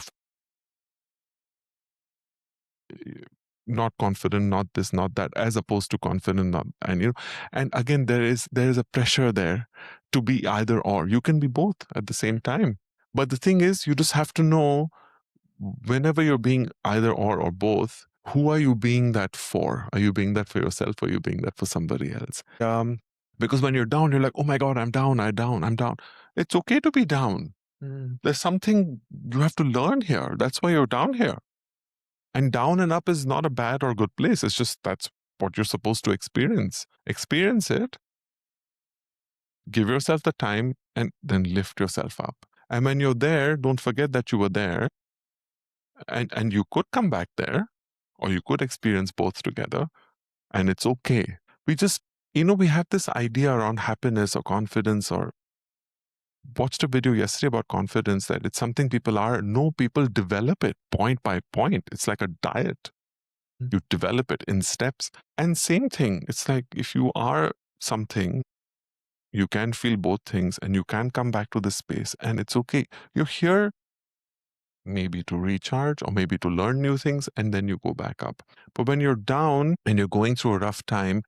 not confident, not this, not that, as opposed to confident, not, and again, there is a pressure there to be either or. You can be both at the same time. But the thing is, you just have to know whenever you're being either or both, who are you being that for? Are you being that for yourself, or are you being that for somebody else? Because when you're down, you're like, oh my God, I'm down. It's okay to be down. There's something you have to learn here. That's why you're down here. And down and up is not a bad or good place. It's just that's what you're supposed to experience. Experience it, give yourself the time, and then lift yourself up. And when you're there, don't forget that you were there. And you could come back there, or you could experience both together, and it's okay. We just, we have this idea around happiness or confidence, or watched a video yesterday about confidence, that it's something people are. No, people develop it point by point. It's like a diet. You develop it in steps. And same thing, it's like if you are something, you can feel both things, and you can come back to this space, and it's okay. You're here maybe to recharge, or maybe to learn new things, and then you go back up. But when you're down and you're going through a rough time,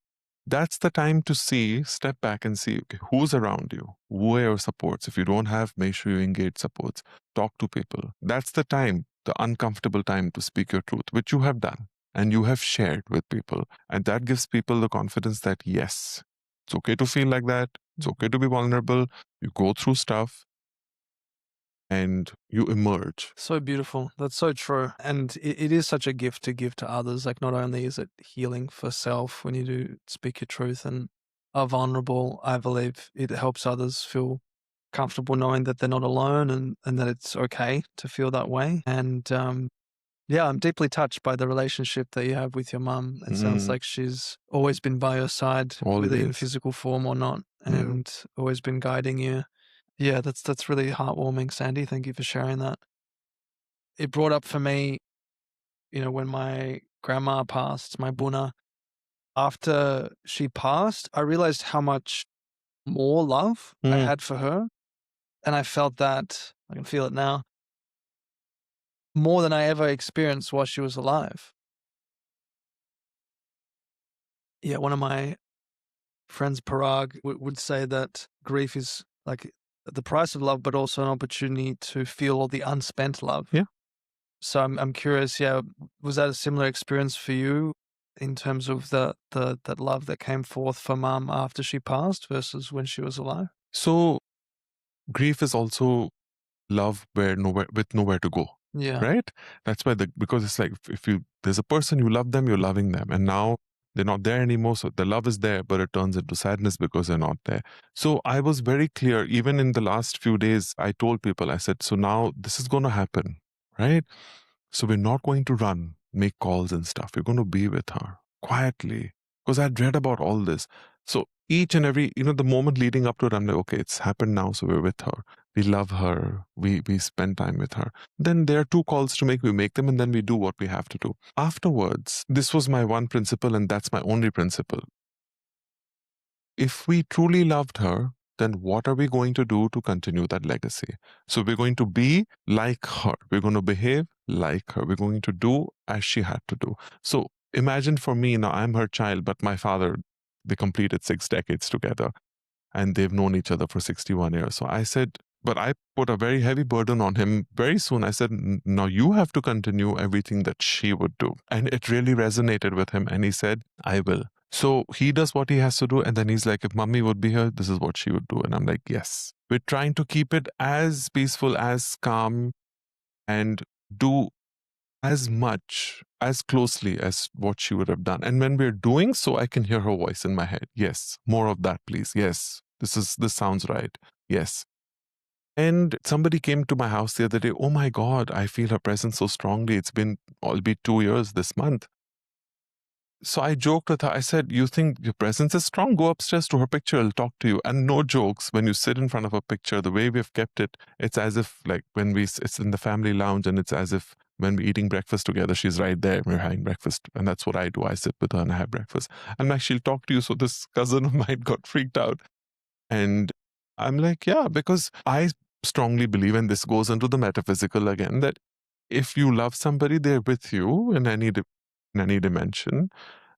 that's the time to step back and see, okay, who's around you? Who are your supports? If you don't have, make sure you engage supports. Talk to people. That's the time, the uncomfortable time, to speak your truth, which you have done and you have shared with people. And that gives people the confidence that, yes, it's okay to feel like that. It's okay to be vulnerable. You go through stuff and you emerge. So beautiful. That's so true. And it is such a gift to give to others. Like, not only is it healing for self when you do speak your truth and are vulnerable, I believe it helps others feel comfortable knowing that they're not alone, and that it's okay to feel that way. And yeah, I'm deeply touched by the relationship that you have with your mum. It sounds like she's always been by your side, whether in Always. physical form or not, and always been guiding you. Yeah, that's really heartwarming, Sandy. Thank you for sharing that. It brought up for me, when my grandma passed, my Buna, after she passed, I realized how much more love I had for her. And I felt that, I can feel it now, more than I ever experienced while she was alive. Yeah, one of my friends, Parag, would say that grief is like the price of love, but also an opportunity to feel all the unspent love. Yeah. So I'm curious, yeah, was that a similar experience for you in terms of that love that came forth for mum after she passed versus when she was alive? So grief is also love with nowhere to go. Yeah. Right? That's why because it's like, if there's a person, you love them, you're loving them, and now they're not there anymore. So the love is there, but it turns into sadness because they're not there. So I was very clear, even in the last few days, I told people, I said, so now this is going to happen, right? So we're not going to run, make calls and stuff. We're going to be with her quietly, because I'd read about all this. So each and every, the moment leading up to it, I'm like, okay, it's happened now. So we're with her. We love her. We spend time with her. Then there are 2 calls to make. We make them, and then we do what we have to do. Afterwards, this was my one principle, and that's my only principle. If we truly loved her, then what are we going to do to continue that legacy? So we're going to be like her. We're going to behave like her. We're going to do as she had to do. So imagine, for me now, I'm her child, but my father, they completed 6 decades together, and they've known each other for 61 years. So I said, but I put a very heavy burden on him very soon. I said, now you have to continue everything that she would do. And it really resonated with him. And he said, I will. So he does what he has to do. And then he's like, if mommy would be here, this is what she would do. And I'm like, yes. We're trying to keep it as peaceful, as calm, and do as much, as closely as what she would have done. And when we're doing so, I can hear her voice in my head. Yes, more of that, please. Yes, this sounds right. Yes. And somebody came to my house the other day. Oh my God, I feel her presence so strongly. It's been albeit 2 years this month. So I joked with her. I said, "You think your presence is strong? Go upstairs to her picture. I'll talk to you." And no jokes, when you sit in front of a picture, the way we've kept it, it's as if like it's in the family lounge, and it's as if when we're eating breakfast together, she's right there. We're having breakfast. And that's what I do. I sit with her and I have breakfast. I'm like, she'll talk to you. So this cousin of mine got freaked out. And I'm like, yeah, because I strongly believe, and this goes into the metaphysical again, that if you love somebody, they're with you in any dimension,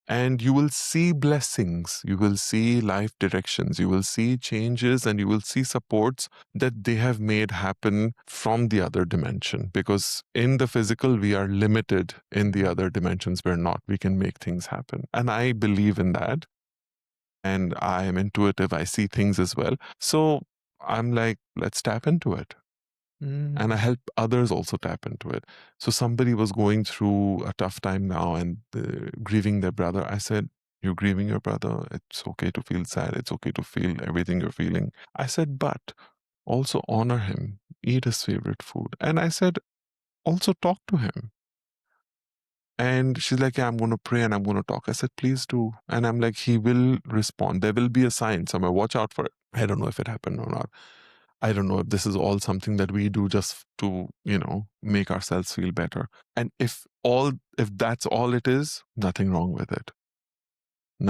and you will see blessings, you will see life directions, you will see changes, and you will see supports that they have made happen from the other dimension. Because in the physical, we are limited. In the other dimensions, we're not. We can make things happen. And I believe in that. And I am intuitive. I see things as well. So I'm like, let's tap into it. And I help others also tap into it. So somebody was going through a tough time now and grieving their brother. I said, "You're grieving your brother. It's okay to feel sad. It's okay to feel everything you're feeling." I said, "But also honor him, eat his favorite food." And I said, "Also talk to him." And she's like, "Yeah, I'm going to pray and I'm going to talk." I said, "Please do." And I'm like, he will respond. There will be a sign somewhere. Watch out for it. I don't know if it happened or not. I don't know if this is all something that we do just to, make ourselves feel better. And if that's all it is, nothing wrong with it.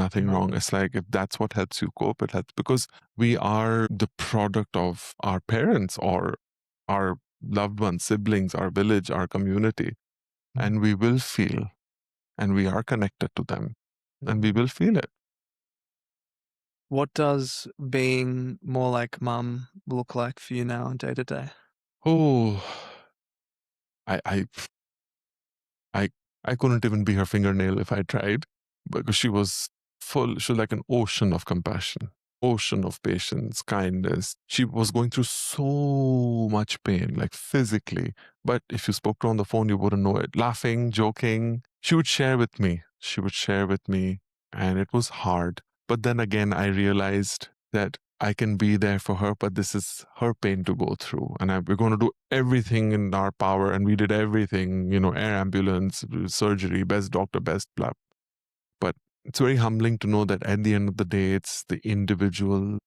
Nothing No. wrong. It's like if that's what helps you cope, it helps, because we are the product of our parents or our loved ones, siblings, our village, our community. And we will feel, and we are connected to them, and we will feel it. What does being more like mum look like for you now day to day? Oh, I, I I I couldn't even be her fingernail if I tried, because she was she was like an ocean of compassion, ocean of patience, kindness. She was going through so much pain, like physically. But if you spoke to her on the phone, you wouldn't know it. Laughing, joking. She would share with me. She would share with me. And it was hard. But then again, I realized that I can be there for her, but this is her pain to go through. And we're going to do everything in our power. And we did everything, air ambulance, surgery, best doctor, best blah. But it's very humbling to know that at the end of the day, it's the individual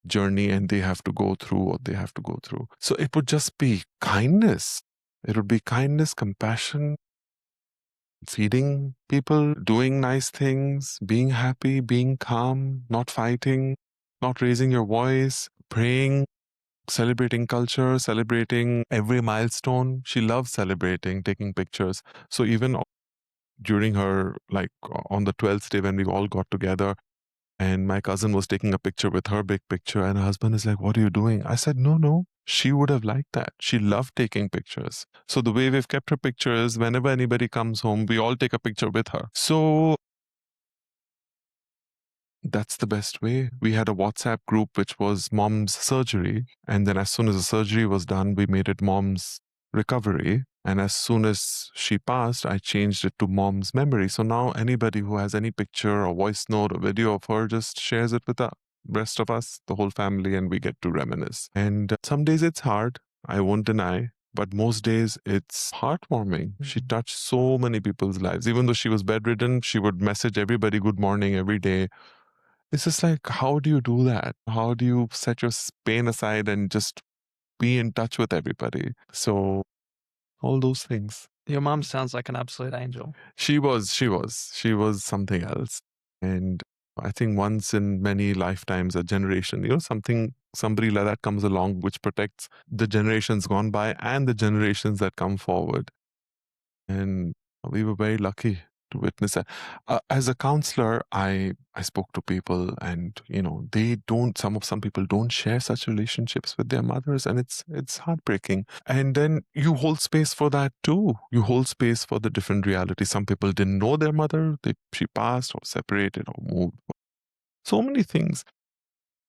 journey and they have to go through what they have to go through. So it would just be kindness. It would be kindness, compassion, feeding people, doing nice things, being happy, being calm, not fighting, not raising your voice, praying, celebrating culture, celebrating every milestone. She loves celebrating, taking pictures. So even during her, like on the 12th day when we all got together, and my cousin was taking a picture with her big picture, and her husband is like, "What are you doing?" I said, "No, no. She would have liked that. She loved taking pictures." So the way we've kept her pictures, whenever anybody comes home, we all take a picture with her. So that's the best way. We had a WhatsApp group which was mom's surgery. And then as soon as the surgery was done, we made it mom's recovery. And as soon as she passed, I changed it to mom's memory. So now anybody who has any picture or voice note or video of her just shares it with the rest of us, the whole family, and we get to reminisce. And some days it's hard, I won't deny. But most days it's heartwarming. She touched so many people's lives. Even though she was bedridden, she would message everybody good morning every day. It's just like, how do you do that? How do you set your pain aside and just be in touch with everybody? So, all those things. Your mum sounds like an absolute angel. She was something else. And I think once in many lifetimes, a generation, somebody like that comes along which protects the generations gone by and the generations that come forward. And we were very lucky to witness that. As a counselor, I spoke to people, and they don't. Some people don't share such relationships with their mothers, and it's heartbreaking. And then you hold space for that too. You hold space for the different realities. Some people didn't know their mother; she passed or separated or moved. So many things.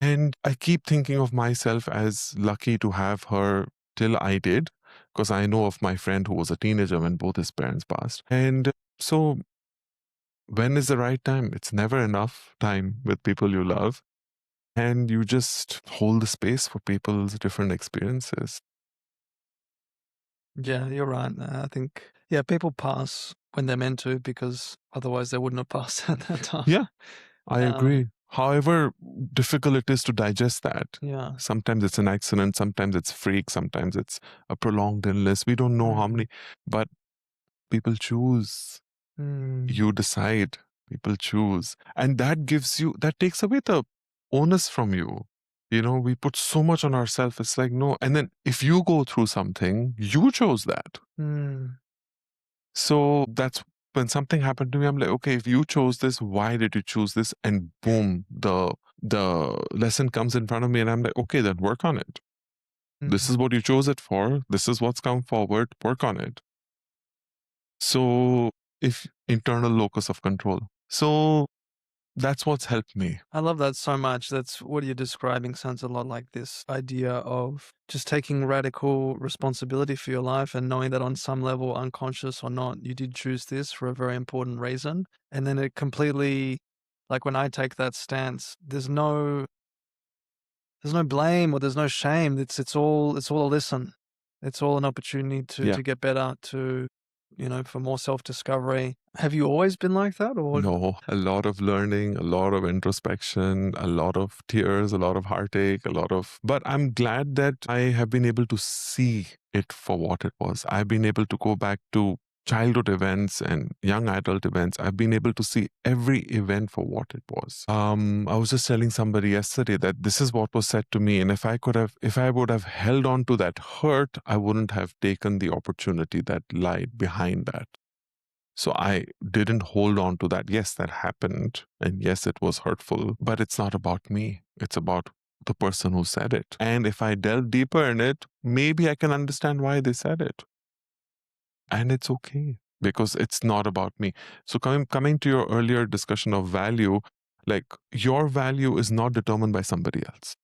And I keep thinking of myself as lucky to have her till I did, because I know of my friend who was a teenager when both his parents passed. And so, when is the right time? It's never enough time with people you love. and you just hold the space for people's different experiences. Yeah, you're right. I think, yeah, people pass when they're meant to because otherwise they wouldn't have passed at that time. Yeah, I Um, agree. However difficult it is to digest that. yeah. Sometimes it's an accident, sometimes it's freak, sometimes it's a prolonged illness. We don't know how many, but people choose. Mm. You decide. People choose. And that gives you, that takes away the onus from you. You know, we put so much on ourselves. It's like, no. And then if you go through something, you chose that. Mm. So that's when something happened to me. I'm like, okay, if you chose this, why did you choose this? And boom, the lesson comes in front of me, and I'm like, okay, then work on it. This is what you chose it for. This is what's come forward. Work on it. So, if internal locus of control. So that's what's helped me. I love that so much. That's what you're describing sounds a lot like this idea of just taking radical responsibility for your life and knowing that on some level, unconscious or not, you did choose this for a very important reason. And then it completely, like when I take that stance, there's no blame or there's no shame. It's all a listen. It's all an opportunity Yeah. to get better, to, for more self-discovery. Have you always been like that, or? No, a lot of learning, a lot of introspection, a lot of tears, a lot of heartache, but I'm glad that I have been able to see it for what it was. I've been able to go back to childhood events and young adult events. I've been able to see every event for what it was. I was just telling somebody yesterday that this is what was said to me. And if I would have held on to that hurt, I wouldn't have taken the opportunity that lied behind that. So I didn't hold on to that. Yes, that happened. And yes, it was hurtful, but it's not about me. It's about the person who said it. And if I delve deeper in it, maybe I can understand why they said it. And it's okay because it's not about me. So coming to your earlier discussion of value, like your value is not determined by somebody else.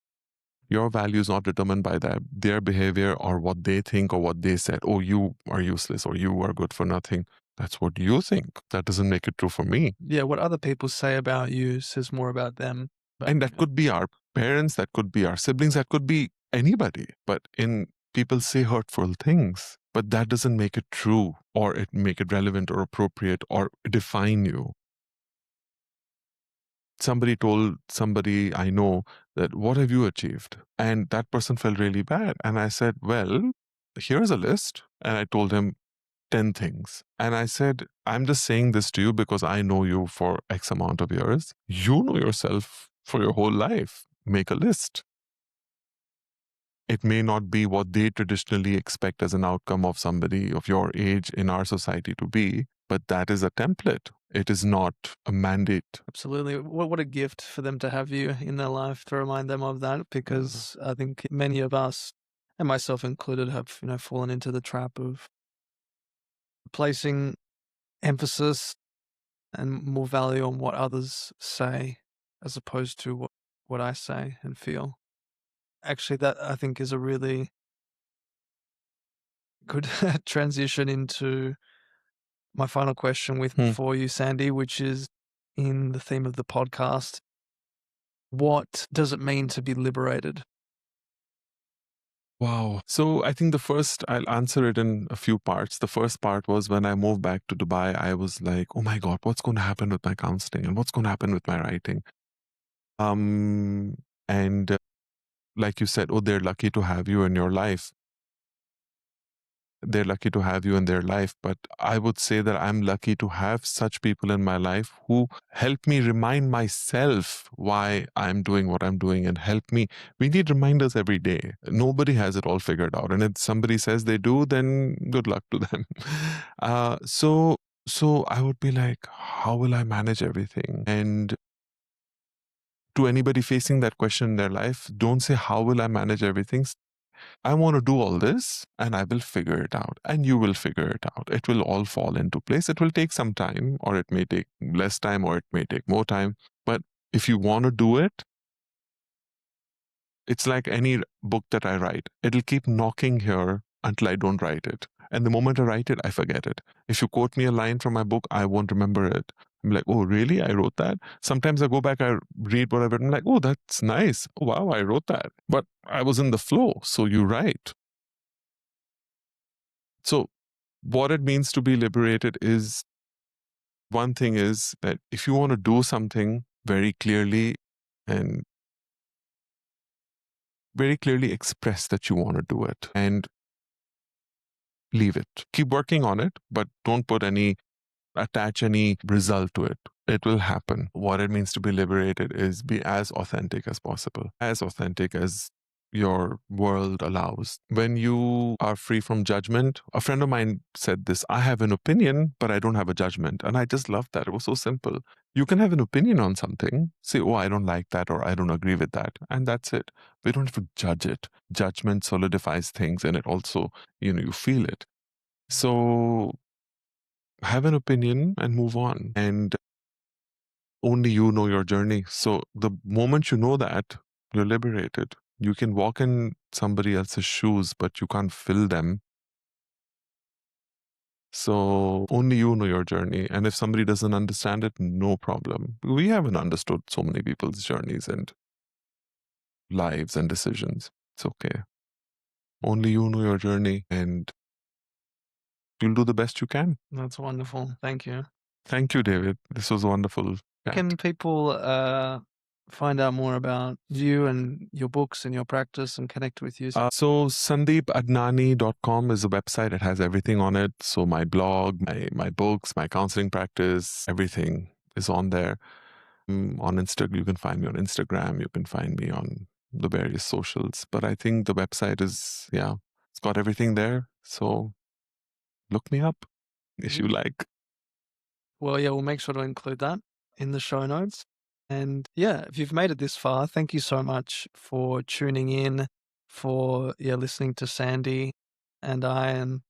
Your value is not determined by their behavior or what they think or what they said. Oh, you are useless or you are good for nothing. That's what you think. That doesn't make it true for me. Yeah, what other people say about you says more about them. But And that could be our parents, that could be our siblings, that could be anybody. But in people say hurtful things, but that doesn't make it true or it make it relevant or appropriate or define you. Somebody told somebody I know that, what have you achieved? And that person felt really bad. And I said, well, here's a list. And I told him 10 things. And I said, I'm just saying this to you because I know you for X amount of years. You know yourself for your whole life. Make a list. It may not be what they traditionally expect as an outcome of somebody of your age in our society to be, but that is a template. It is not a mandate. absolutely. What a gift for them to have you in their life to remind them of that, because I think many of us, and myself included, have, fallen into the trap of placing emphasis and more value on what others say as opposed to what I say and feel. Actually, that I think is a really good transition into my final question Hmm. for you, Sandy, which is in the theme of the podcast. What does it mean to be liberated? Wow. So I think I'll answer it in a few parts. The first part was when I moved back to Dubai, I was like, oh my God, what's going to happen with my counseling and what's going to happen with my writing? And like you said, oh, they're lucky to have you in your life. They're lucky to have you in their life. But I would say that I'm lucky to have such people in my life who help me remind myself why I'm doing what I'm doing and help me. We need reminders every day. Nobody has it all figured out. And if somebody says they do, then good luck to them. So I would be like, how will I manage everything? And to anybody facing that question in their life, don't say, how will I manage everything? I want to do all this and I will figure it out. And you will figure it out. It will all fall into place. It will take some time, or it may take less time, or it may take more time. But if you want to do it, it's like any book that I write. It'll keep knocking here until I don't write it. And the moment I write it, I forget it. If you quote me a line from my book, I won't remember it. I'm like, oh, really? I wrote that? Sometimes I go back, I read what I read, I'm like, oh, that's nice. Oh, wow, I wrote that. But I was in the flow. So you're right. So what it means to be liberated is, one thing is that if you want to do something very clearly and very clearly express that you want to do it and leave it. Keep working on it, but don't attach any result to it. It will happen. What it means to be liberated is be as authentic as possible, as authentic as your world allows. When you are free from judgment, a friend of mine said this, I have an opinion, but I don't have a judgment. And I just loved that. It was so simple. You can have an opinion on something, say, oh, I don't like that, or I don't agree with that. And that's it. We don't have to judge it. Judgment solidifies things, and it also, you feel it. So have an opinion and move on. And only you know your journey. So the moment you know that, you're liberated. You can walk in somebody else's shoes, but you can't fill them. So only you know your journey. And if somebody doesn't understand it, no problem. We haven't understood so many people's journeys and lives and decisions. It's okay. Only you know your journey, and you'll do the best you can. That's wonderful. Thank you. Thank you, David. This was wonderful. Can people find out more about you and your books and your practice and connect with you? So sandeepadnani.com is a website. It has everything on it. So my blog, my books, my counseling practice, everything is on there. On Instagram, you can find me on Instagram. You can find me on the various socials. But I think the website is, it's got everything there. So look me up if you like. Well, yeah, we'll make sure to include that in the show notes. And yeah, if you've made it this far, thank you so much for tuning in, for listening to Sandy and I. And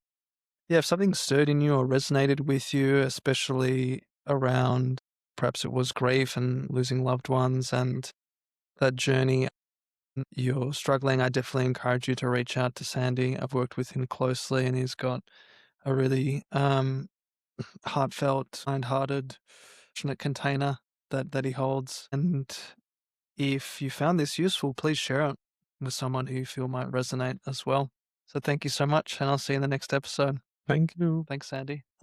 yeah, if something stirred in you or resonated with you, especially around perhaps it was grief and losing loved ones and that journey you're struggling, I definitely encourage you to reach out to Sandy. I've worked with him closely and he's got a really heartfelt, kind-hearted, passionate container that he holds. And if you found this useful, please share it with someone who you feel might resonate as well. So thank you so much, and I'll see you in the next episode. Thank you. Thanks, Sandy.